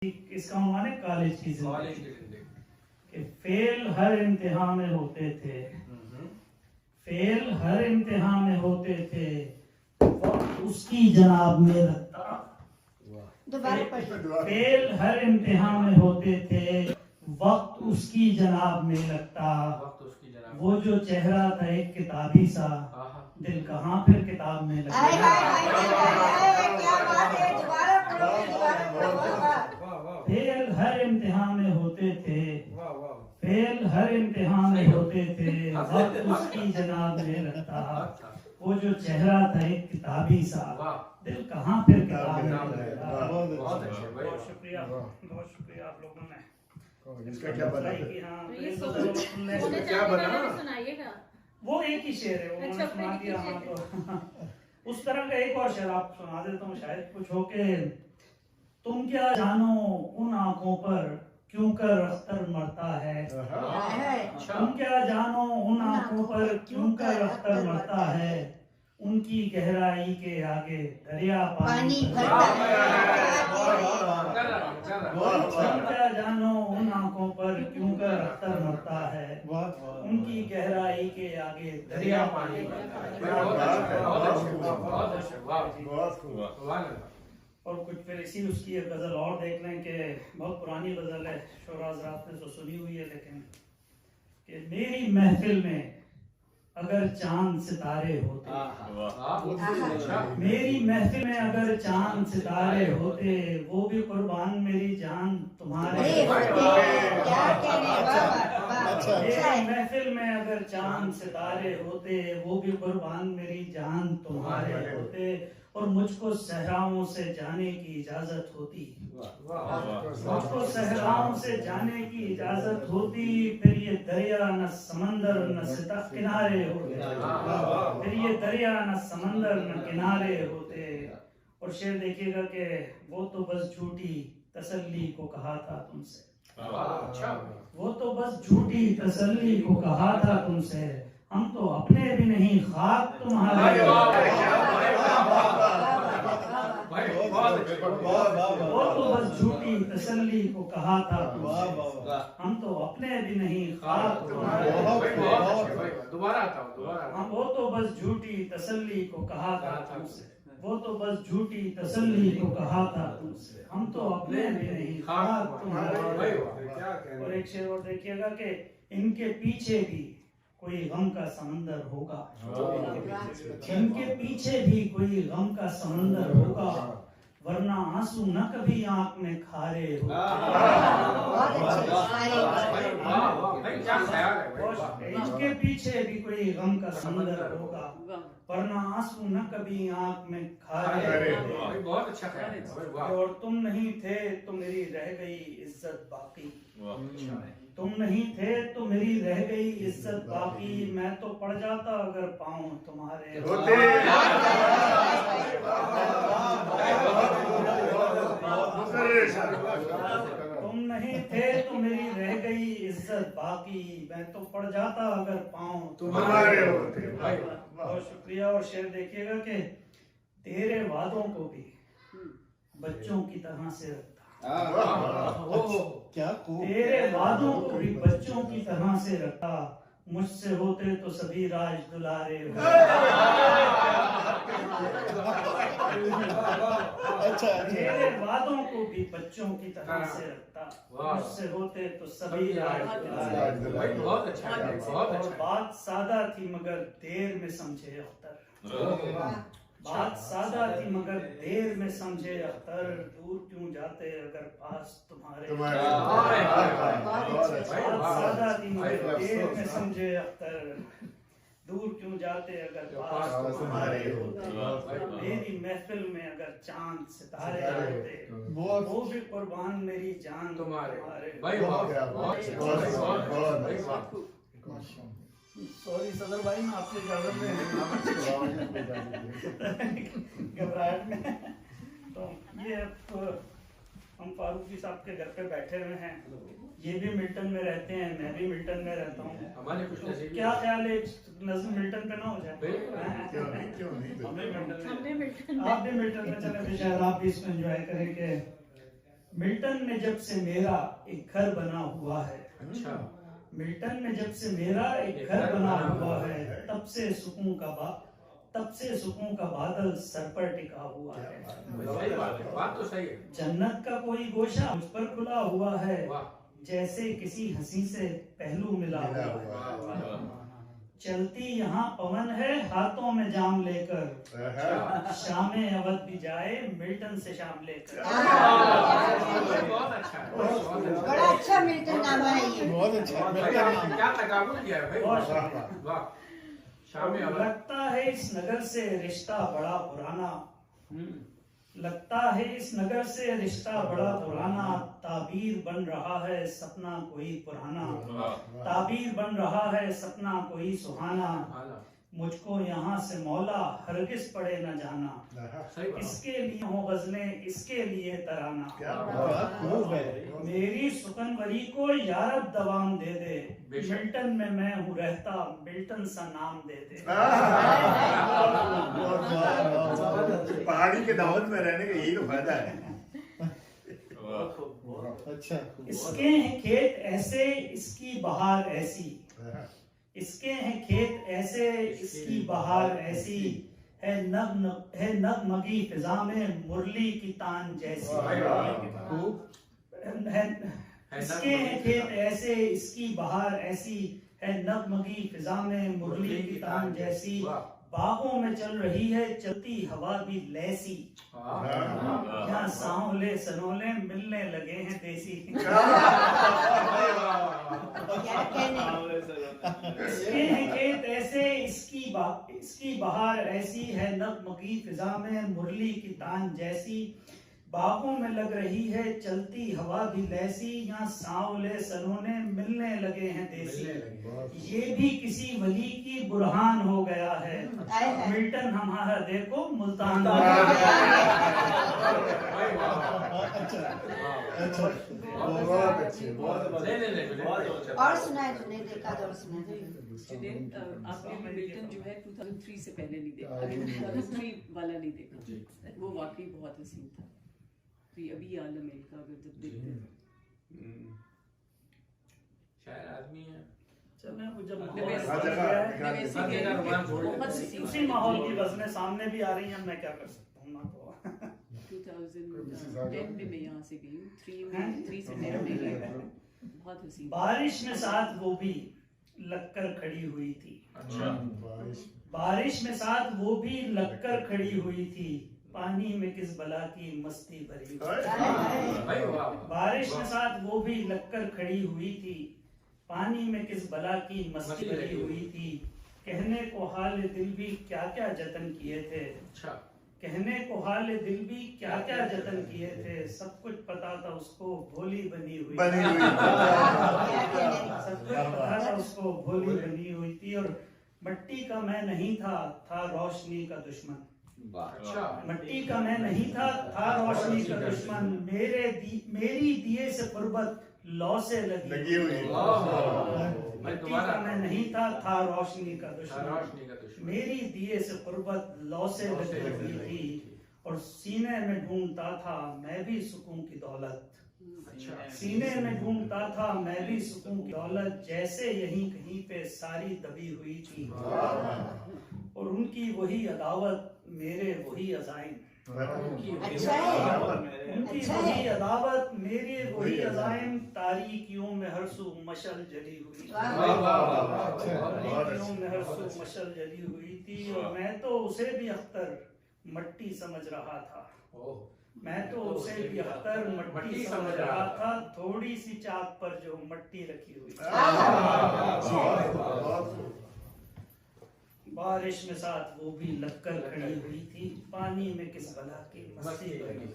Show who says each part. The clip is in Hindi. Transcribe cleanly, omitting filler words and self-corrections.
Speaker 1: इसका उन्होंने कॉलेज की जिंदगी कि फेल हर इम्तिहान में होते थे, फेल हर इम्तिहान में होते थे, वक्त उसकी जनाब में लगता। फेल हर इम्तिहान में होते थे, वक्त उसकी जनाब में लगता। वो जो चेहरा था एक किताबी सा, दिल कहाँ फिर किताब में लगता। फेल हर इम्तिहान में होते थे, फेल हर इम्तिहान में होते थे, वक्त उसकी जनाब में लगता। वो जो चेहरा था एक किताबी सा, दिल कहाँ फिर किताब में लगता। बहुत शुक्रिया, बहुत शुक्रिया आप लोगों ने।
Speaker 2: इसका क्या बना?
Speaker 3: क्या बना? सुनाइएगा।
Speaker 1: वो एक ही शेर है, वो मैंने सुना दिया। हाँ, तो उस तरह का एक और शेर आप सुना देता हूँ, शायद कुछ हो के। तुम क्या जानो उन आंखों पर क्यों कर अख्तर मरता है। तुम क्या जानो उन आंखों पर क्यों कर अख्तर मरता है। उनकी गहराई के आगे दरिया पानी भरता है। तुम क्या जानो उन आंखों पर क्यों कर अख्तर मरता है। उनकी गहराई के आगे दरिया पानी भरता है। और कुछ फिर इसी उसकी एक गजल और देख लें कि बहुत पुरानी गजल है, शोरा हज़रात ने तो सुनी हुई है, लेकिन कि मेरी महफिल में अगर चांद सितारे होते, मेरी महफिल में अगर चांद सितारे होते, वो भी कुर्बान मेरी जान तुम्हारे। मेरी महफिल में अगर चांद सितारे होते, वो भी कुर्बान मेरी जान तुम्हारे होते। और मुझको सहराओं से जाने की इजाजत होती, मुझको सहराओं से जाने की इजाजत होती। फिर ये दरिया न समंदर न सिता किनारे होते, फिर ये दरिया न समंदर न किनारे होते। और शेर देखिएगा कि वो तो बस झूठी तसल्ली को कहा था तुमसे, वो तो बस झूठी तसल्ली को कहा था तुमसे। हम तो अपने भी नहीं खाक तुम्हारे। वो तो बस झूठी तसल्ली को कहा था तुमसे। हम तो अपने भी नहीं खाक तुम्हारे। हम वो तो बस झूठी तसल्ली को कहा था तुमसे, वो तो बस झूठी तसल्ली को कहा था तुमसे। हम तो अपने भी नहीं खाक तुम्हारे। और एक शेर और देखिएगा कि इनके पीछे भी कोई गम का समंदर होगा, इनके पीछे भी कोई गम का समंदर होगा, वरना आंसू न कभी आंख में खारे होगा। इनके पीछे भी कोई गम का समंदर होगा, वरना आंसू न कभी आंख में खारे होते।
Speaker 4: बहुत अच्छा ख्याल।
Speaker 1: और तुम नहीं थे तो मेरी रह गई इज्जत बाकी, तुम नहीं थे तो मेरी रह गई इज्जत बाकी। मैं तो पड़ जाता अगर पाँव तुम्हारे होते। तुम नहीं थे तो मेरी रह गई इज्जत बाकी। मैं तो पड़ जाता अगर पाँव तुम्हारे होते। बहुत शुक्रिया। और शेर देखिएगा कि तेरे वादों को भी बच्चों की तरह से रखता,
Speaker 2: क्या
Speaker 1: तेरे वादों को भी बच्चों की तरह से रखा। मुझसे होते तो सभी राज दुलारे होते। तेरे वादों को भी बच्चों की तरह से रखता, मुझसे होते तो सभी राज दुलारे।
Speaker 4: बहुत अच्छा, बहुत अच्छा।
Speaker 1: बात सादा थी मगर देर में समझे अख्तर, बात सादा थी मगर देर में समझे अख्तर। दूर क्यों जाते अगर पास तुम्हारे। बात सादा थी मगर देर में समझे अख्तर, दूर क्यों जाते अगर पास तुम्हारे होते। मेरी महफिल में अगर चांद सितारे होते, वो भी कुर्बान मेरी जान तुम्हारे। सॉरी सदर भाई, मैं आपसे इजाजत घबराहट में। तो ये हम फारूकी साहब के घर पे बैठे हुए हैं, ये भी मिल्टन में रहते हैं, मैं भी मिल्टन में रहता हूँ। तो क्या ख्याल है नज़्म मिल्टन पे ना हो जाए? आप भी मिल्टन में चले, शायद आप भी इसको एंजॉय करें कि मिल्टन में जब से मेरा एक घर बना हुआ है,
Speaker 4: अच्छा,
Speaker 1: मिल्टन में जब से मेरा एक घर बना हुआ है, तब से सुकून का बादल सर पर टिका हुआ है।
Speaker 4: सही बात है, बात तो सही है।
Speaker 1: जन्नत का कोई गोशा मुझ पर खुला हुआ है,
Speaker 4: वाह,
Speaker 1: जैसे किसी हंसी से पहलू मिला हुआ है।
Speaker 4: वाह, वाह।
Speaker 1: चलती यहाँ पवन है हाथों में जाम लेकर,
Speaker 4: अच्छा,
Speaker 1: शामे अवध भी जाए मिल्टन से शाम लेकर।
Speaker 4: बहुत अच्छा है, बहुत अच्छा।
Speaker 2: बड़ा अच्छा मिल्टन नामा है ये।
Speaker 3: बहुत अच्छा
Speaker 4: भाई आपने क्या तकाबुल किया है भाई,
Speaker 1: बहुत
Speaker 4: वाह। शामी अवध,
Speaker 1: लगता है इस नगर से रिश्ता बड़ा पुराना, लगता है इस नगर से रिश्ता बड़ा पुराना, ताबीर बन रहा है सपना कोई पुराना, ताबीर बन रहा है सपना कोई सुहाना। मुझको यहाँ से मौला हरगिज पड़े न जाना,
Speaker 4: सही बात।
Speaker 1: इसके लिए हो गजलें इसके लिए तराना।
Speaker 3: खूब है।
Speaker 1: मेरी सुकनवरी को यारब दवाम दे दे,
Speaker 4: बेशक।
Speaker 1: मिल्टन में मैं हूँ रहता मिल्टन सा नाम दे दे।
Speaker 5: पहाड़ी के दावत में रहने का यही तो फायदा है।
Speaker 3: अच्छा
Speaker 1: इसके हैं खेत ऐसे इसकी बहार ऐसी, इसके हैं खेत ऐसे इसकी बहार ऐसी, है नगमगी फिजा में मुरली की तान जैसी। इसके हैं खेत ऐसे इसकी बहार ऐसी, है नगमगी फिजा में मुरली की तान जैसी। बागों में चल रही है चलती हवा भी लैसी, यहाँ सांवले सनोले मिलने लगे हैं देसी। इसके हैं खेत ऐसे इसकी बहार ऐसी, है नगमगी फिजा में मुरली की तान जैसी। बागों में लग रही है चलती हवा भी लैसी, यहाँ सांवले सनोने मिलने लगे हैं देसी। ये भी किसी वली की बुरहान हो गया है, मिल्टन हमारा देखो मुल्तान हो गया।
Speaker 5: बहुत अच्छे, बहुत
Speaker 2: और सुनाए तो नहीं देखा तो और सुनाए।
Speaker 6: आपने मिल्टन जो है 2003 से पहले नहीं देखा, 2003 वाला नहीं देखा, वो वाकई बहुत हसीन था। तो ये अभी आलम है का अगर जब देखते हैं
Speaker 4: शायर आदमी है,
Speaker 1: चलें वो जब
Speaker 6: उसी
Speaker 1: उसी माहौल की गज़लें सामने भी आ रही हैं, मैं क्या कर सकता हूँ ना। तो
Speaker 6: 2010 में मैं यहाँ से गई हूँ, 3 से 10 में गई, बहुत हसीन।
Speaker 1: बारिश में साथ वो भी लगकर खड़ी हुई थी, बारिश में साथ वो भी लगकर खड़ी हुई थी, पानी में किस बला की मस्ती भरी हुई। बारिश में साथ वो भी लगकर खड़ी हुई थी, पानी में किस बला की मस्ती भरी हुई थी। कहने को हाल दिल भी क्या क्या जतन किए थे, कहने को हाल दिल भी क्या क्या जतन किए थे, सब कुछ पता था उसको भोली बनी हुई, सब कुछ पता था उसको भोली बनी हुई थी। और मट्टी का मैं नहीं था रोशनी का दुश्मन, मट्टी का मैं नहीं था रोशनी का दुश्मन। मेरी दिए से कुर्बत लौ से लगी हुई, मट्टी का मैं नहीं था रोशनी का दुश्मन। मेरी दिए से कुर्बत लौ से लगी हुई थी, और सीने में ढूंढता था मैं भी सुकून की दौलत, सीने में ढूंढता था मैं भी सुकून की दौलत, जैसे यहीं कहीं पे सारी दबी हुई थी। और उनकी वही अदावत मेरे वही अज़ाइम, उनकी वही अदावत मेरे वही अज़ाइम, तारीकियों में हर सू मशल जली हुई, तारीकियों में हर सू मशल जली हुई थी। और मैं तो उसे भी अख्तर मट्टी समझ रहा था, मैं तो उसे भी अख्तर मट्टी समझ रहा था, थोड़ी सी चाक पर जो मट्टी रखी हुई। बारिश में साथ वो भी लगकर खड़ी हुई थी, पानी में किस बला की मस्ती भरी।